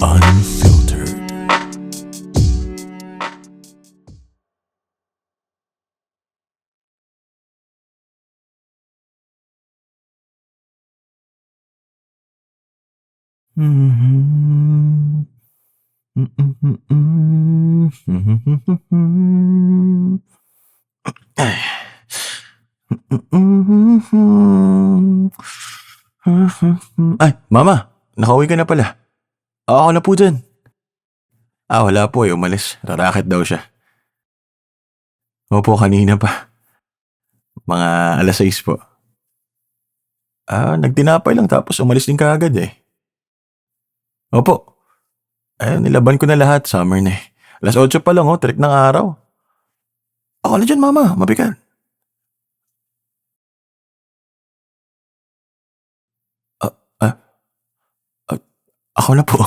Unfiltered. Mhm. Ay. Ay, mama, nakauwi ka na pala. Ako na po dyan. Wala po eh, umalis. Rarakit daw siya. Opo, kanina pa. Mga alas 6 po. Nagtinapay lang tapos umalis din kaagad eh. Opo, nilaban ko na lahat. Summer na eh. Alas 8 pa lang tirik ng araw. Ako na dyan, mama. Mabigat. Ah, ah, ah, ako na po.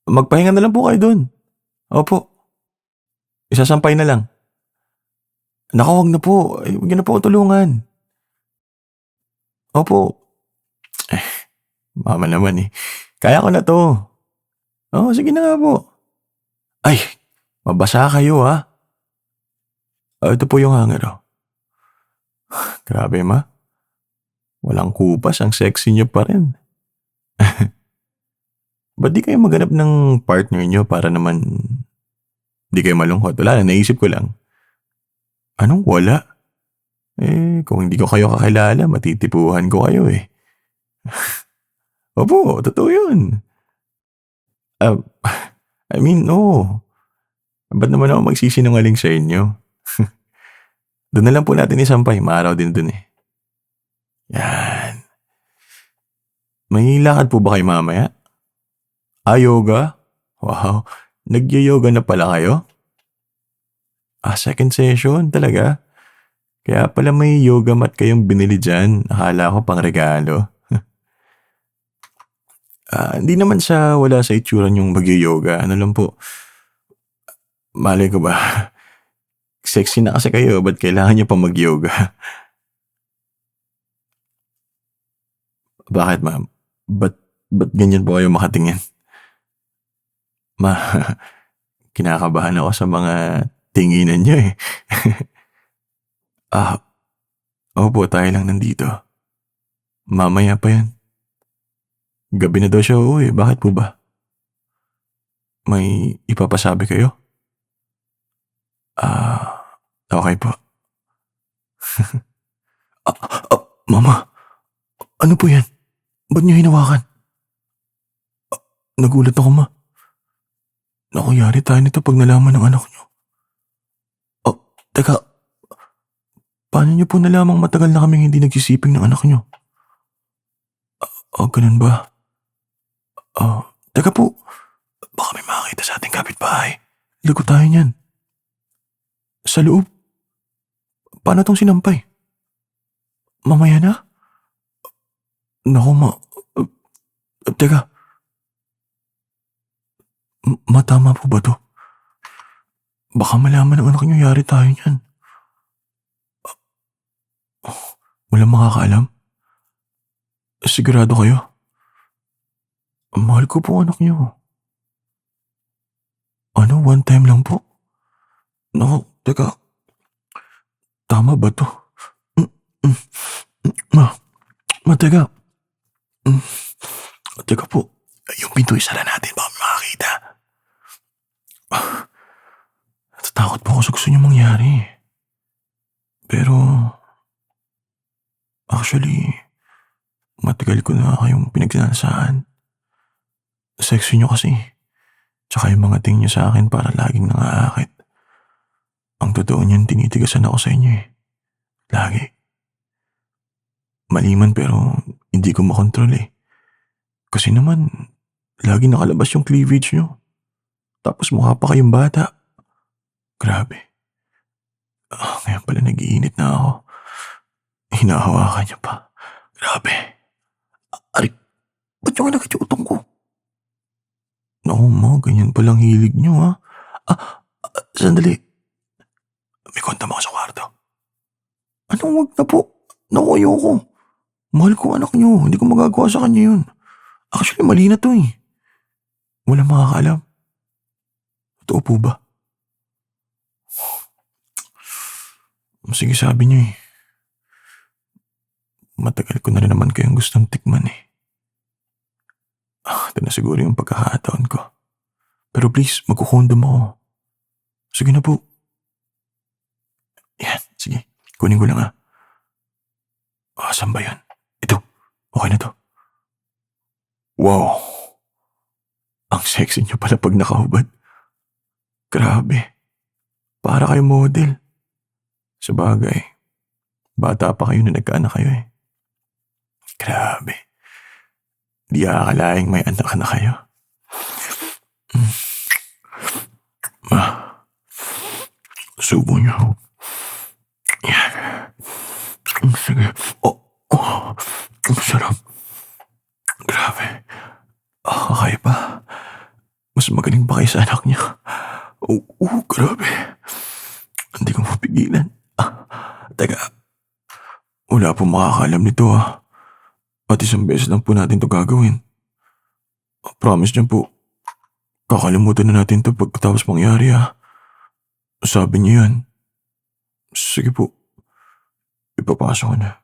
Magpahinga na lang po kayo dun. Opo, isasampay na lang. Naku, wag na po. Huwag niyo na po ako tulungan. Opo. Eh, mama naman eh. Kaya ko na to. Sige na nga po. Ay, mabasa kayo ha. Ito po yung hanger oh. Grabe ma. Walang kupas, ang sexy niyo pa rin. Ba't di kayo maghanap ng partner niyo para naman di kayo malungkot? Wala na, naisip ko lang. Anong wala? Kung hindi ko kayo kakilala, matitipuhan ko kayo eh. Opo, totoo yun. Ah, I mean, no. Ba't naman ako magsisinungaling sa inyo? Doon na lang po natin isampay, maaraw din dun eh. Yan. May lakad po ba kayo mamaya? Yoga? Wow, nag-yoga na pala kayo? Second session talaga? Kaya pala may yoga mat kayong binili dyan. Akala ko pang regalo. Hindi naman sa wala sa itsura niyong mag-yoga. Ano lang po. Malay ko ba? Sexy na kasi kayo. Ba't kailangan niyo pa mag-yoga? Bakit ma'am? Ba't ganyan po kayo makatingin? Ma, kinakabahan ako sa mga tinginan niyo eh. Opo, tayo lang nandito. Mamaya pa yan. Gabi na daw siya uuwi. Bakit po ba? May ipapasabi kayo? Okay po. Mama, ano po yan? Ba't niyo hinawakan? Nagulat ako ma. Naku, yari tayo nito pag nalaman ng anak niyo. Teka, paano niyo po nalamang matagal na kaming hindi nagsisiping ng anak niyo? Ganun ba? Teka po, baka may makakita sa ating kapitbahay. Lago tayo niyan. Sa loob? Paano tong sinampay? Mamaya na? Naku ma, teka. Matama po ba to? Baka malaman ng anak niyo yari tayo niyan. Walang makakaalam? Sigurado kayo? Mahal ko po anak niyo. Ano, one time lang po? Naku, teka. Tama ba to? Teka. Teka po. Yung pinto isara natin, baka may makakita. Natatakot po ako sa gusto niyo mangyari. Pero, actually, matagal ko na kayong pinagsinasaan. Sexy niyo kasi. Tsaka yung mga tingin niyo sa akin para laging nangaakit. Ang totoo niyan, tinitigasan ako sa inyo eh. Lagi. Mali man pero hindi ko makontrol eh. Kasi naman, lagi nakalabas yung cleavage niyo. Tapos mukha pa kayong bata. Grabe. Ngayon pala nag-iinit na ako. Hinahawakan niya pa. Grabe. Aray, ba't yung nakit yung utong ko? Naku ma, ganyan palang hilig niyo ha. Sandali. May konta mo ako sa kwarto. Anong wag na po? Naku, ayoko. Mahal ko anak niyo, hindi ko magagawa sa kanya yun. Actually, mali na 'to, eh. Walang makakaalam. Totoo po ba? Sige sabi niyo, eh. Matagal ko na rin naman kayong gustong tikman, eh. Ito na siguro yung pagkakataon ko. Pero please, magko-condom ako. Sige na po. Yan, sige. Kunin ko lang, ah. Saan ba yan? Ito. Okay na 'to. Wow! Ang sexy niyo pala 'pag nakahubad. Grabe, para kayong model. Sabagay, bata pa kayo nung nagkaanak kayo, eh. Grabe, di aakalaing may anak na kayo. Hmm, subo niyo. Yan. Sige. Ang sarap. Grabe. Kakaiba. Mas magaling pa kayo sa anak niyo. Grabe. Hindi ko mapigilan. Teka, wala po makakaalam nito, ah. At isang beses lang po natin to gagawin. Promise niyo po, kakalimutan na natin to pagkatapos mangyari, ah. Sabi niyo yan. Sige po, ipapasok ko na.